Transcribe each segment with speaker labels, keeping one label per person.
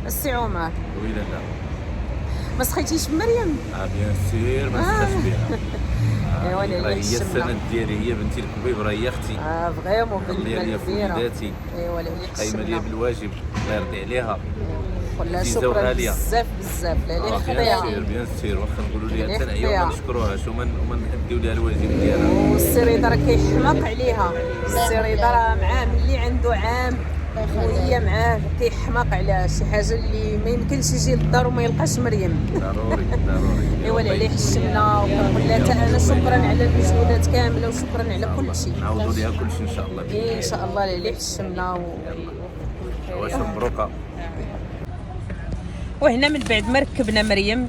Speaker 1: السي عمر،
Speaker 2: وي لالا.
Speaker 1: ما سخيتيش مريم؟
Speaker 2: بيان سير ما نسخاش بها.
Speaker 1: ايوا
Speaker 2: راه
Speaker 1: لعليه
Speaker 2: هي
Speaker 1: الشمله.
Speaker 2: السند ديالي، هي بنتي الكبيب، راه هي اختي.
Speaker 1: فريمون
Speaker 2: خليها
Speaker 1: بنتنا
Speaker 2: ليا في
Speaker 1: الكبيره.
Speaker 2: وليداتي،
Speaker 1: ايوا لعليه
Speaker 2: قايمه ليا
Speaker 1: الشمله.
Speaker 2: بالواجب، الله يرضي عليها.
Speaker 1: نقول لها
Speaker 2: عزيزه
Speaker 1: شكرا
Speaker 2: وغاليه.
Speaker 1: بزاف بزاف لعليه
Speaker 2: بيان
Speaker 1: خديها.
Speaker 2: سير بيان سير، واخا نقولوا ليها
Speaker 1: لعليه
Speaker 2: تنعيا وما
Speaker 1: خديها.
Speaker 2: نشكروهاش وما نأديو ليها الواجب ديالها.
Speaker 1: والسي رضا راه كيحماق عليها. السي رضا راه معاه ملي عنده عام وهي معاه، كيحماق عليها شي حاجه اللي ما يمكنش يجي للدار وما يلقاش مريم.
Speaker 2: ضروري ضروري.
Speaker 1: ايوا عليه الشمله. وكنقول لها حتى انا شكرا على المجهودات كامله وشكرا على كل شيء.
Speaker 2: نعوضوا ليها كل شيء ان شاء الله باذن الله.
Speaker 1: ان شاء الله عليه الشمله
Speaker 2: واش مبروكه.
Speaker 1: وهنا من بعد ما ركبنا مريم،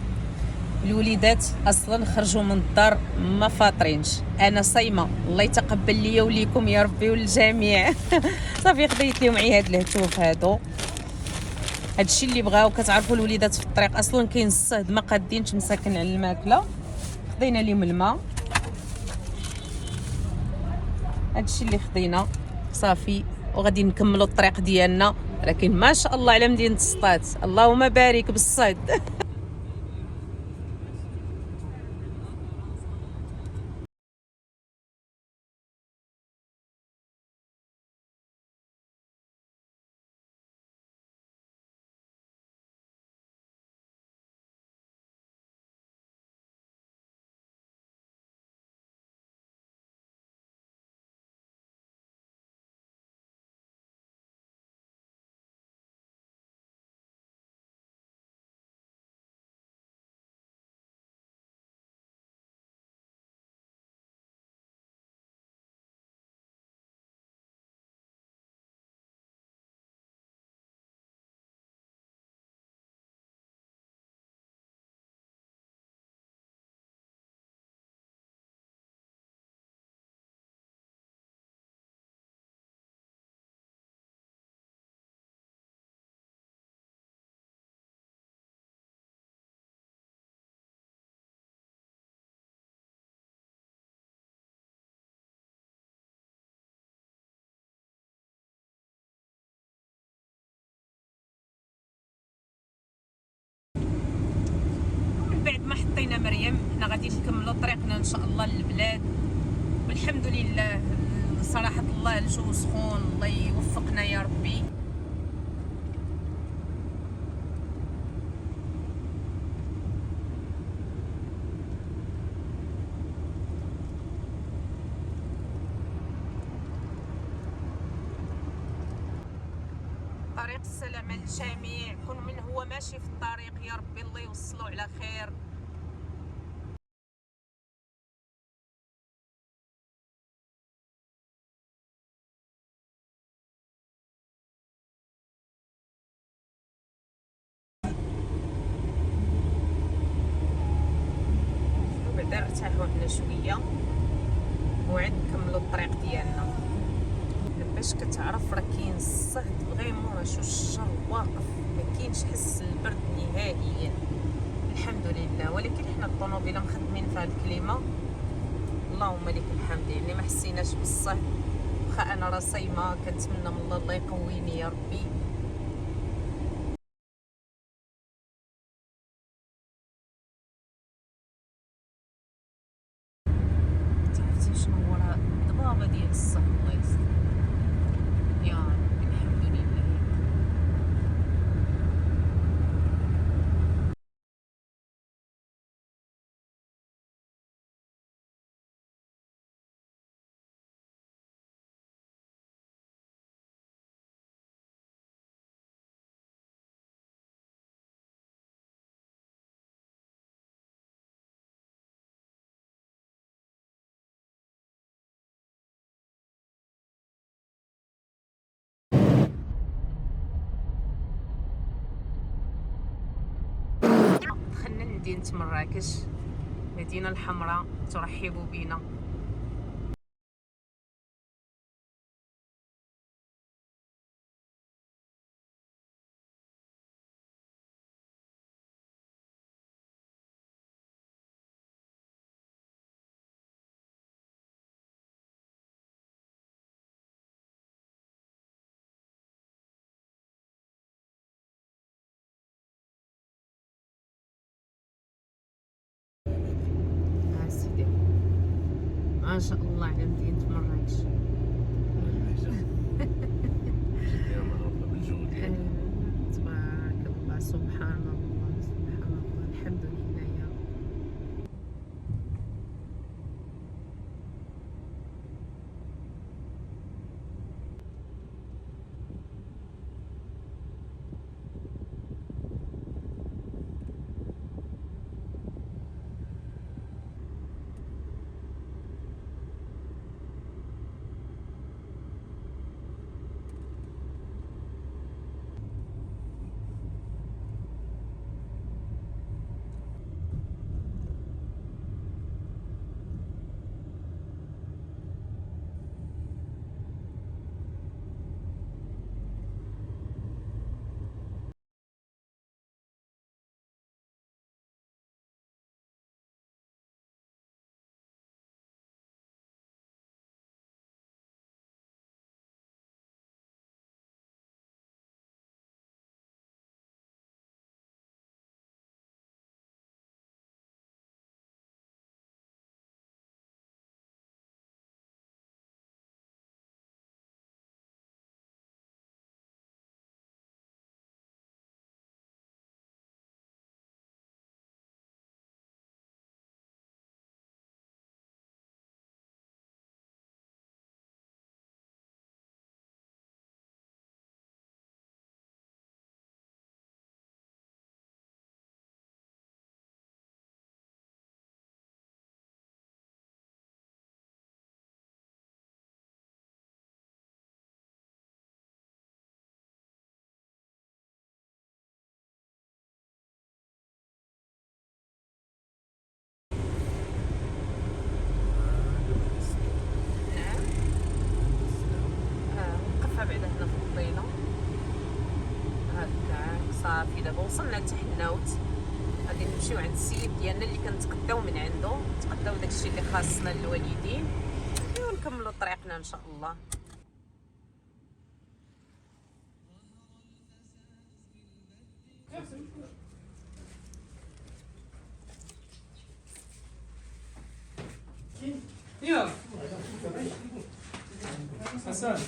Speaker 1: الوليدات اصلا خرجوا من الدار ما فاطرينش. انا صايمه، الله يتقبل ليا وليكم يا ربي وللجميع. صافي خديت لهم عياد الهتوف هادو، هادشي اللي بغاو. كتعرفوا الوليدات في الطريق اصلا كاين الصهد ما قادينش مساكن على الماكله، خدينا لهم الماء. هادشي اللي خدينا صافي، وغادي نكملوا الطريق ديالنا. لكن ما شاء الله على مدينه سطات، اللهم بارك بالصهد. بعد ما حطينا مريم حنا غادي نكملوا طريقنا ان شاء الله للبلاد. والحمد لله صراحه الله الجو سخون، الله يوفقنا يا ربي. طريق السلامه للجميع، كل من هو ماشي في الطريق يا ربي الله يوصلو على خير. وبعدا نرتاحوا هنا شويه وعاد نكملوا الطريق ديالنا. باش كتعرف راه كاين الصهد فريمون، راه شو الشر واقف، ما كاينش حس البرد نهائيا الحمد لله. ولكن حنا الطوموبيله مخدمين فيها الكليمه، اللهم لك الحمد، يعني ما حسيناش بالصهد. واخا انا راه صايمه كنتمنى من الله يقويني يا ربي. عرفتي شنو هو؟ راه ضبابه ديال الصهد، الله يستر يا ربي الحمد لله. دخلنا لمدينه مراكش، مدينه الحمراء ترحب بنا. ما شاء الله على مدينة مراكش. تبارك الله، سبحان الله سبحان الله، الحمد لله يا رب. صافي دابا وصلنا لتحناوت، غادي نمشيو عند السيد ديالنا اللي كنتقداو من عنده، نتقداو داكشي اللي خاصنا للوالدين ونكملوا طريقنا ان شاء الله.
Speaker 3: Ja. Hassan.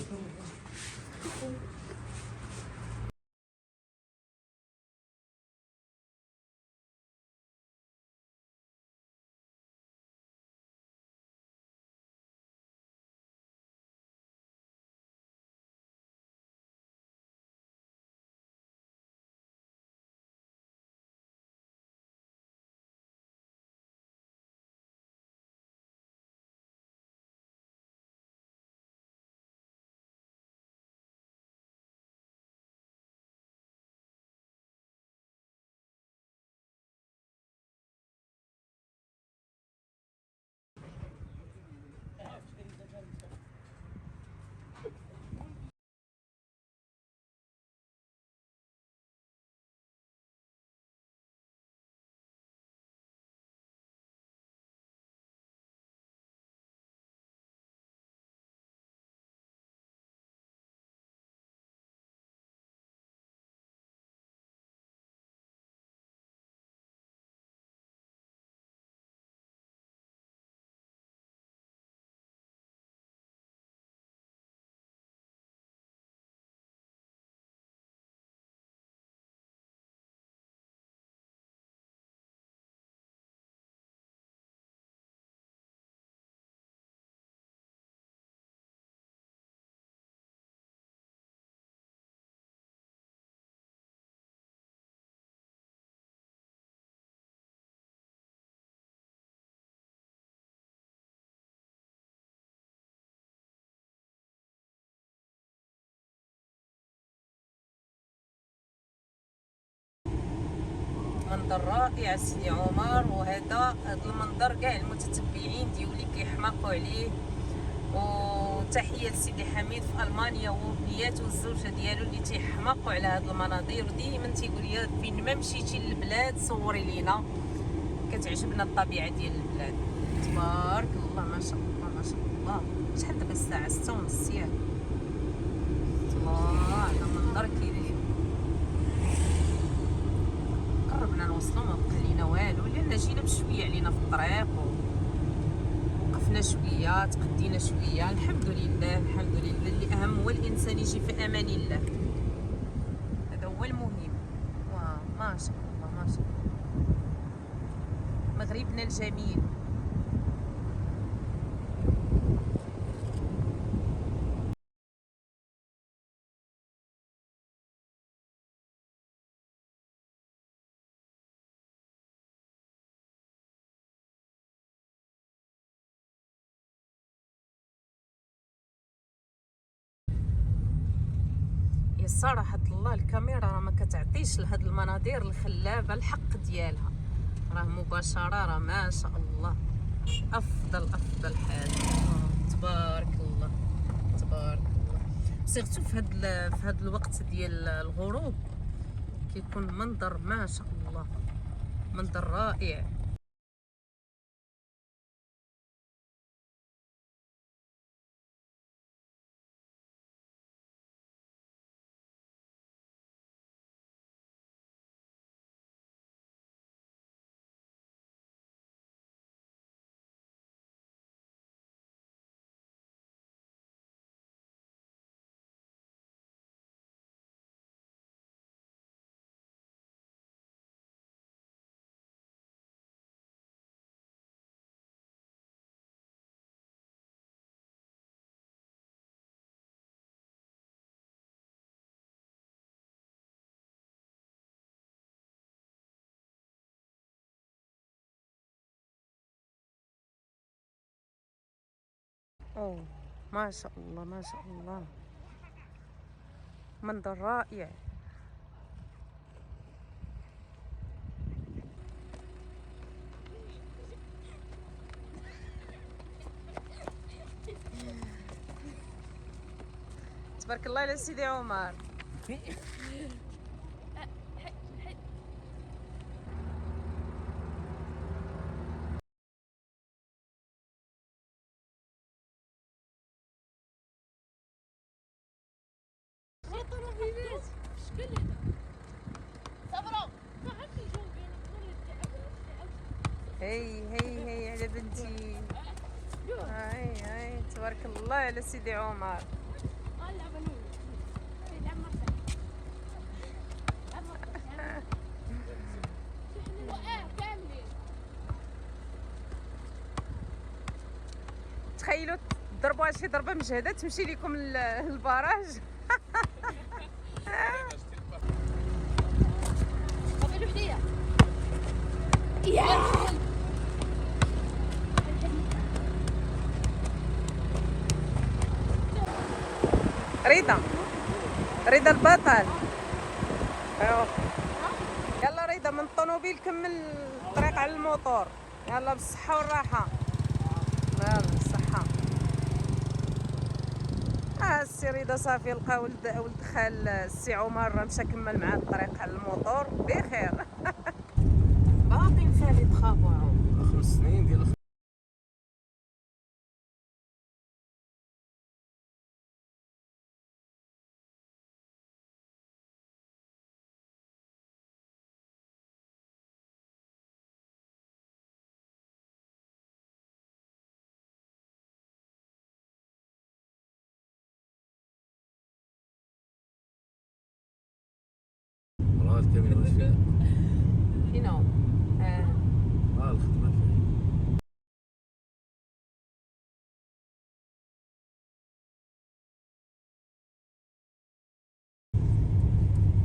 Speaker 1: منظر رائع سيدي عمر، وهذا المنظر كاع المتتبعين ديولي كيحماقوا عليه. وتحيه لسيدي حميد في المانيا وبنياته والزوجه ديالو اللي تيحماقوا على هاد المناظر، وديما تيقول لي فين ما مشيتي للبلاد صوري لينا، كتعجبنا الطبيعه ديال البلاد. تبارك الله ما شاء الله ما شاء الله. شحال دابا الساعه 6:30 ياك؟ الله على منظر كيدير. قربنا نوصلوا، ما بقى لينا والو لان جينا بشويه علينا في الطريق وقفنا شويه، تغدينا شويه. الحمد لله الحمد لله. اللي اهم هو الانسان يجي في امان الله، هذا هو المهم. ما شاء الله ما شاء الله. مغربنا الجميل. صراحة الله الكاميرا راه ما كتعطيش لهاد المناظر الخلابة الحق ديالها، راه مباشرة راه ما شاء الله افضل حاجة. تبارك الله تبارك الله. سيرتو في هاد الوقت ديال الغروب كيكون منظر ما شاء الله، منظر رائع. اوه ما شاء الله ما شاء الله، منظر رائع. تبارك الله على سيدي عمر. هي على بنتي. هاي تبارك الله على سيدي عمر. تخيلوا تضربوها شي ضربه مجهده تمشي لكم البراج. رضا البطل. يلا رضا من الطوموبيل كمل الطريق على الموطور. يلا بالصحة والراحة. يلا بالصحة. السي رضا صافي لقى ولد خال السي عمر مشى كمل معاه الطريق على الموطور بخير. باقي فالي تخافوا
Speaker 2: 5 سنين ديال والله الكاميرا ماشي
Speaker 1: فينا.
Speaker 2: الخدمة فيه.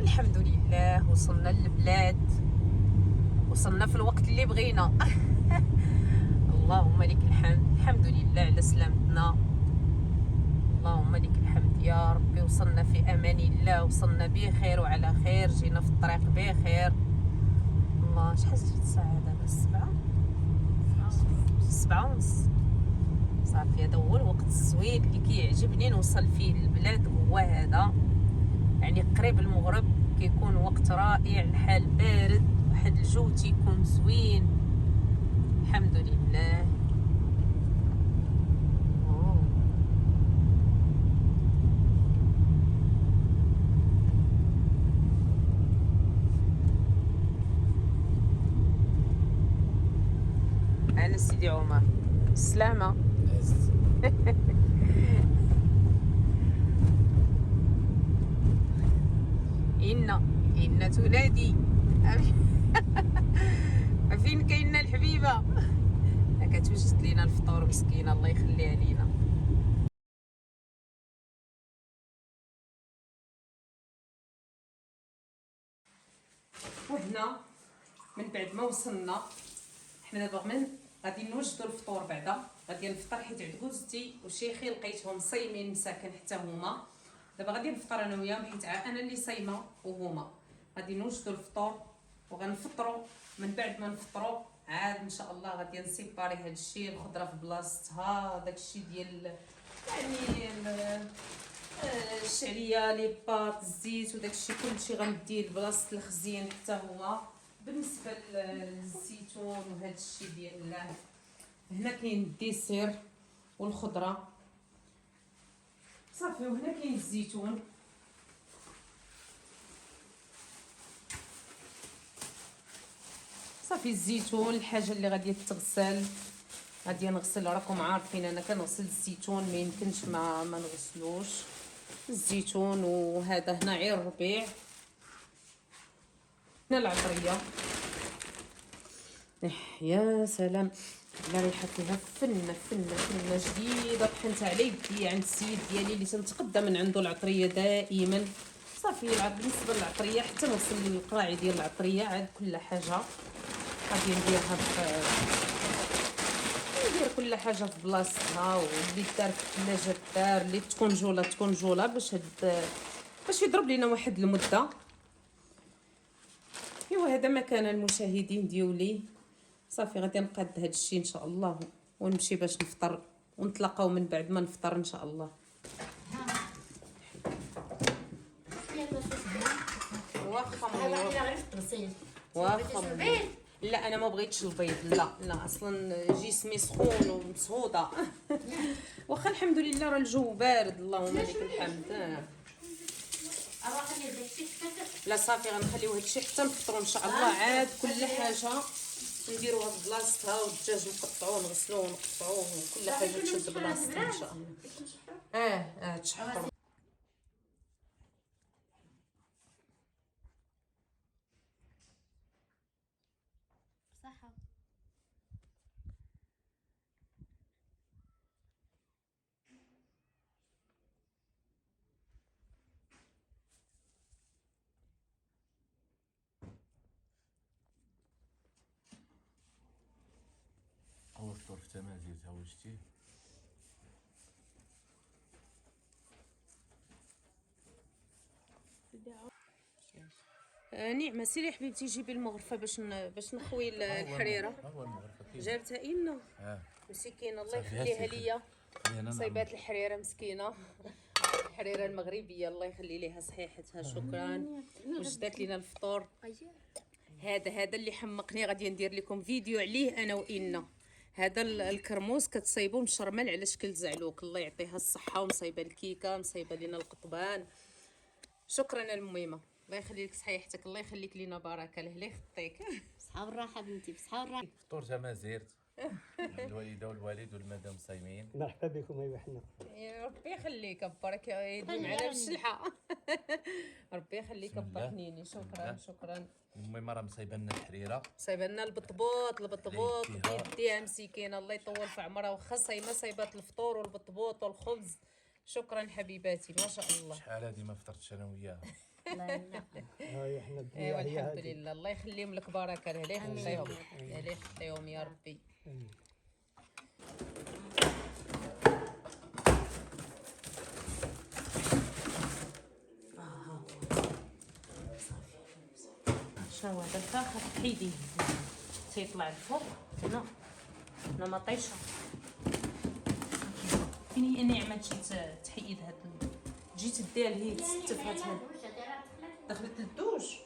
Speaker 1: الحمد لله وصلنا للبلاد، وصلنا في الوقت اللي بغينا. اللهم لك الحمد. الحمد لله على سلامتنا، اللهم لك الحمد يا ربي. وصلنا في امان الله، وصلنا بخير وعلى خير، جينا في الطريق بخير. الله شحال جات الساعه دابا؟ 7:30 صافي. هذا هو الوقت الزوين اللي كيعجبني نوصل فيه للبلاد، هو هذا يعني قريب المغرب. كيكون وقت رائع، الحال بارد، واحد الجو تيكون زوين. الحمد لله. أنا سيدي عمر. السلامة.
Speaker 2: عزت.
Speaker 1: إن تنادي. فين كاينه الحبيبه؟ كتوجد لينا الفطور مسكينه، الله يخليها لينا. وهنا من بعد ما وصلنا حنا دابا غادي نوجدوا الفطور. بعدا غادي نفطر حيت عند جوزتي وشيخي لقيتهم صايمين مساكن حتى هما. دابا غادي نفطر انا وياهم حيت انا اللي صايمه وهما. غادي نوجدوا الفطور وغنفطروا. من بعد ما نفطروا عاد ان شاء الله غادي نسيباري هادشي، الخضره في بلاصتها، داكشي ديال يعني الشعريه لي باط الزيت وداكشي كلشي غنديه لبلاصه الخزين حتى هو. بالنسبه للزيتون وهادشي ديال هنا كاين الديسير والخضره صافي. وهنا كاين الزيتون صافي. الزيتون الحاجه اللي غادي تغسل غادي نغسل. راكم عارفين انا كنغسل الزيتون، ما يمكنش ما نغسلوش الزيتون. وهذا هنا عير الربيع. هنا العطريه يا سلام على ريحتها، فنه فنه فنه جديده. طحنت على يدي عند السيد ديالي اللي تنتقدى من عنده العطريه دائما. صافي بالنسبه للعطريه حتى نوصل للقراعي ديال العطريه عاد كل حاجه غادي نديرها ندير كل حاجه في بلاصتها. واللي دار في الثلاجه دار، اللي تكونجولا باش يضرب لينا واحد المده. ايوا هذا ما كان المشاهدين ديولي. صافي غادي نقاد هذا الشيء ان شاء الله ونمشي باش نفطر ونتلاقاو من بعد ما نفطر ان شاء الله. واخا لا انا ما بغيتش البيض، لا اصلا جسمي سخون ومسهوده. واخا الحمد لله راه الجو بارد اللهم لك الحمد. لا صافي غنخليو هادشي حتى نفطروا ان شاء الله. عاد كل حاجه نديروها في بلاصتها، والدجاج نقطعوه ونغسلوه ونقطعوه وكل حاجه تشد بلاصتها ان شاء الله. تشحروا
Speaker 3: صحة.
Speaker 2: أول فطور في تمازيغ تهوجتي.
Speaker 1: نعمه سيري حبيبتي جيبي المغرفه باش نخوي الحريره.
Speaker 2: هو المغرفة كاين.
Speaker 1: جابتها إنا مسكينه الله يخليها ليا. صايبات الحريره مسكينه. الحريره المغربيه الله يخلي ليها صحيحتها. شكرا. وجدات لينا الفطور. هذا اللي حمقني. غادي ندير لكم فيديو عليه انا وإنا. هذا الكرموس كتصايبوه مشرمل على شكل زعلوك. الله يعطيها الصحه. ومصايبه الكيكه، مصايبه لينا القطبان. شكرا الميمه، الله يخلي لك صحيحتك، الله يخليك لينا بركه له يخطيك.
Speaker 3: بصحة والراحة بنتي، بصحة والراحة.
Speaker 2: فطور تمازيغ الوالده والوالد والمدام صايمين.
Speaker 4: مرحبا بكم. ايوا حنا
Speaker 1: يا ربي يخليك برك يديم على بالشلحه. ربي يخليك با حنيني. شكرا.
Speaker 2: المهم راه مصايبه لنا الحريره،
Speaker 1: صايبه لنا البطبوط بيديها مسكينه الله يطول في عمرها. واخا صايمه صايبات الفطور والبطبوط والخبز. شكرا حبيباتي ما شاء الله.
Speaker 2: شحال هادي ما فطرتش انا وياها.
Speaker 4: هاي حنا
Speaker 1: ايوا الحمد لله الله يخليهم لك بركه له يخليهم يا ربي. شنو هذا الفاخر حيديه تيطلع الفوق. انا ما طيشه. فين هي نعمه تجي تحيد هاد تجي تديها هي تستف هاد دخلت للدوش.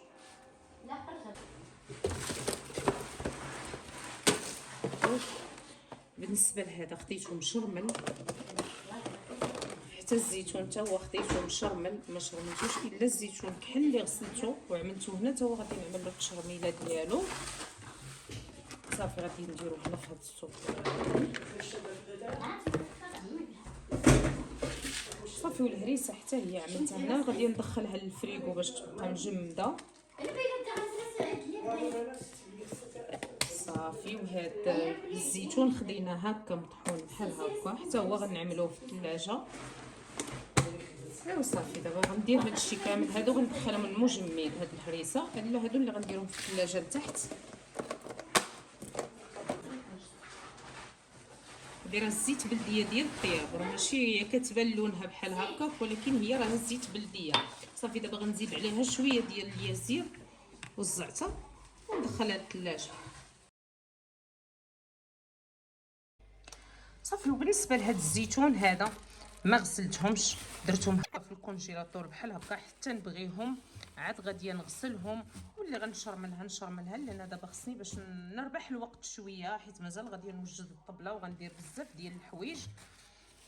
Speaker 3: لا خرجت.
Speaker 1: بالنسبه لهذا خديته مشرمل، حتى الزيتون حتى هو خديته مشرمل. ما شرملتوش الا الزيتون كحل اللي غسلته وعملته هنا، حتى هو غادي نعمل له التشرميله ديالو. صافي غادي نديرو هنا في هاد السوق. صافي والهريسه حتى هي عملتها هنا، غادي ندخلها للفريغو باش تبقى مجمده. صافي وهاد الزيتون خديناه هكا مطحون بحال هكا، حتى هو غنعملوه في الثلاجه. ايوا صافي دابا غندير هادشي كامل هادو غندخلهم المجمد. هاد الهريسه الا هادو اللي غنديرهم في الثلاجه لتحت. دايره الزيت بلديه ديال الطياب، راه ماشي هي كتبان لونها بحال هكا ولكن هي راه زيت بلديه. صافي دابا غنزيد عليها شويه ديال الياسير والزعتر وندخلها للثلاجه. صافي وبالنسبه لهاد الزيتون هذا ما غسلتهمش، درتهم هكا في الكونجيلاتور بحال هكا حتى نبغيهم عاد غادي نغسلهم. واللي نشرملها لان دابا خصني باش نربح الوقت شويه، حيت مازال غادي نوجد الطبله وغندير بزاف ديال الحوايج.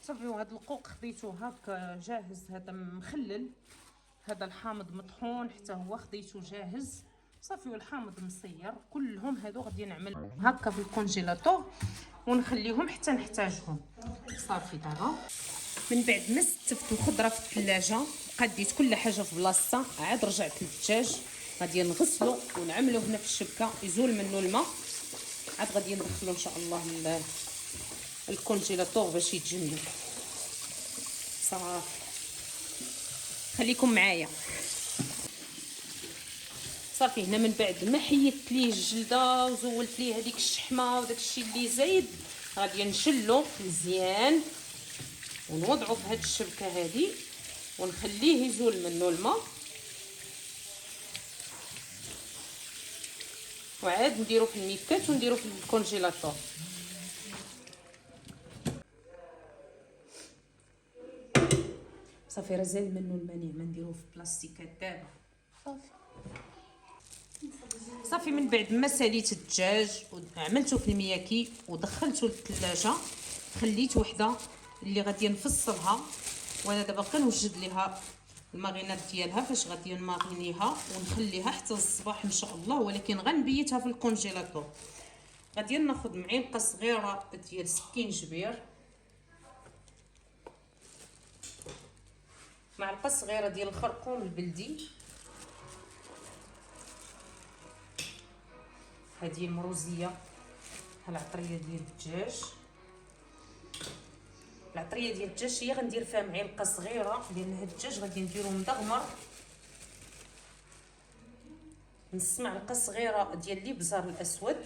Speaker 1: صافي وهذا القوق خديته هكا جاهز، هذا مخلل، هذا الحامض مطحون حتى هو خديته جاهز. صافي والحامض مصير، كلهم هادو غادي نعمل هكا في الكونجيلاتور ونخليهم حتى نحتاجهم. صافي دابا من بعد ما ستفت الخضره في الثلاجه قديت كل حاجه في بلاصتها، عاد رجعت للدجاج غادي نغسلو ونعملو هنا في الشبكه يزول منه الماء. عاد غادي ندخلو ان شاء الله الكونجيلاتور باش يتجمد. صافي خليكم معايا. صافي هنا من بعد ما حيدت ليه الجلده وزولت ليه هذيك الشحمه وداك الشيء اللي زايد، غادي نشلو مزيان ونوضعو في هاد الشبكه هذه ونخليه يزول منه الماء، وعاد نديرو في الميكات ونديرو في الكونجيلاتور. صافي راه زال منه الماء، ما نديروه في بلاستيكات دابا. صافي من بعد ما ساليت الدجاج وعملته في المياكي ودخلته للثلاجه، خليت وحده اللي غادي نفصلها، وانا دابا كنوجد ليها الماغينات ديالها فاش غادي نماغينيها ونخليها حتى الصباح ان شاء الله، ولكن غنبيتها في الكونجيلاتور. غادي ناخذ معلقه صغيره ديال سكينجبير، معلقه صغيره ديال الخرقوم البلدي، هذه المروزيه، العطريه ديال الدجاج. العطريه ديال الدجاج هي غندير فيها معلقه صغيره لان هاد الدجاج غادي نديرو مدغمر. نص معلقه صغيره ديال الابزار الاسود،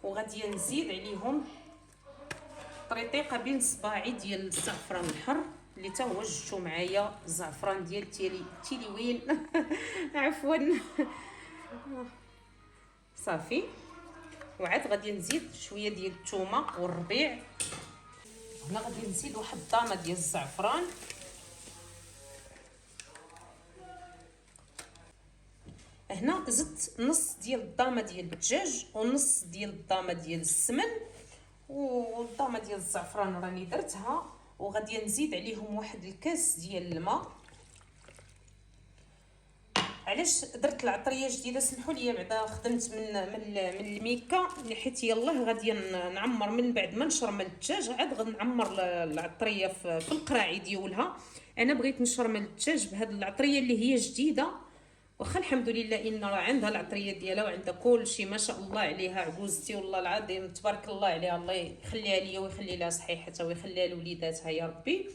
Speaker 1: وغادي نزيد عليهم طريطيقه بين صباعي ديال الزعفران الحر اللي تا هو جبتو معايا الزعفران ديال تيليوين عفوا. صافي وعاد غادي نزيد شويه ديال الثومه والربيع. هنا غادي نزيد واحد الطامه ديال الزعفران، هنا زدت نص ديال الضامه ديال الدجاج ونص ديال الضامه ديال السمن، والضامه ديال الزعفران راني درتها، وغادي نزيد عليهم واحد الكاس ديال الماء. علاش درت العطريه جديده؟ سمحوا لي بعدا خدمت من الميكا حيت يلاه غادي نعمر من بعد ما نشرمل الدجاج، عاد غنعمر العطريه في القراعي ديالها. انا بغيت نشرمل الدجاج بهاد العطريه اللي هي جديده، واخا الحمد لله ان راه عندها العطريه ديالها وعندها كلشي ما شاء الله عليها. عجوزتي والله العظيم تبارك الله عليها، الله يخليها ليا ويخلي لها صحيحتها ويخليها لوليداتها يا ربي.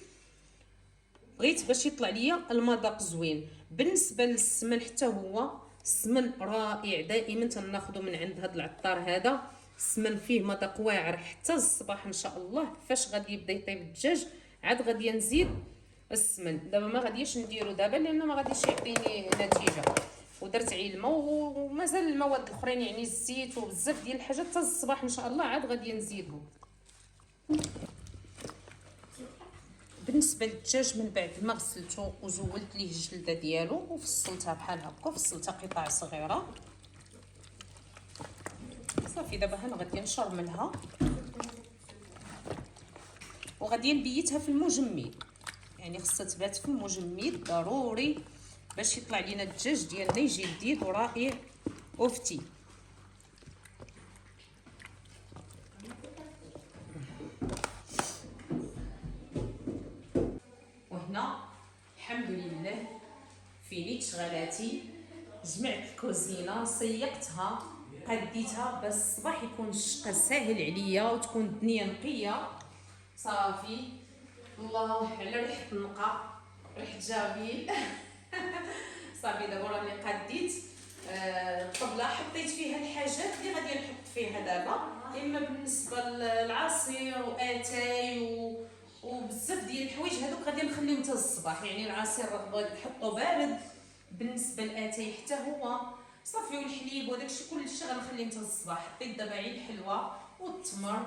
Speaker 1: بغيت باش يطلع ليا المذاق زوين. بالنسبه للسمن حتى هو السمن رائع، دائما تناخذو من عند هذا العطار هذا. السمن فيه مذاق واعر حتى الصباح ان شاء الله. فاش غادي يبدا يطيب الدجاج عاد غادي نزيد السمن. دابا ما غاديش نديرو دابا لانه ما غاديش يعطيني نتيجه، ودرت علمه ومازال المواد الاخرين يعني الزيت وبزاف ديال الحاجات حتى الصباح ان شاء الله عاد غادي نزيدهم. بالنسبه للدجاج من بعد ما غسلته وزولت ليه الجلده ديالو وفصلتها بحال هكا، فصلتها قطع صغيره. صافي دابا هنا غادي نشرملها وغادي نبيتها في المجمد، يعني خصها تبات في المجمد ضروري باش يطلع لينا الدجاج ديالنا يجي لذيذ ورائع وفتي. وهنا الحمد لله فينيت شغلاتي، جمعت الكوزينه صيقتها قديتها باش الصباح يكون الشقه ساهل عليا وتكون الدنيا نقيه. صافي الله على ريحه النقا، ريحه جافيل. صافي دابا راني قديت الطبله، حطيت فيها الحاجات اللي غادي نحط فيها دابا، اما بالنسبه للعصير واتاي وبزاف ديال الحوايج هذوك غادي نخليهم حتى الصباح. يعني العصير غادي نحطو بارد، بالنسبه للاتاي حتى هو صافي، والحليب وداكشي كلشي غنخليه حتى الصباح. حطيت دابا عين الحلوه والتمر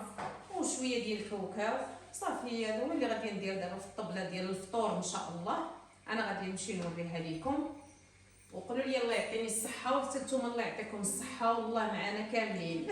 Speaker 1: وشويه ديال الكاوكاو، صافي هادو هما اللي غادي ندير دابا في الطبله ديال الفطور ان شاء الله. انا غادي نمشي نوريها لكم، وقولوا لي الله يعطيني الصحه، وحتى نتوما الله يعطيكم الصحه والله معنا كاملين.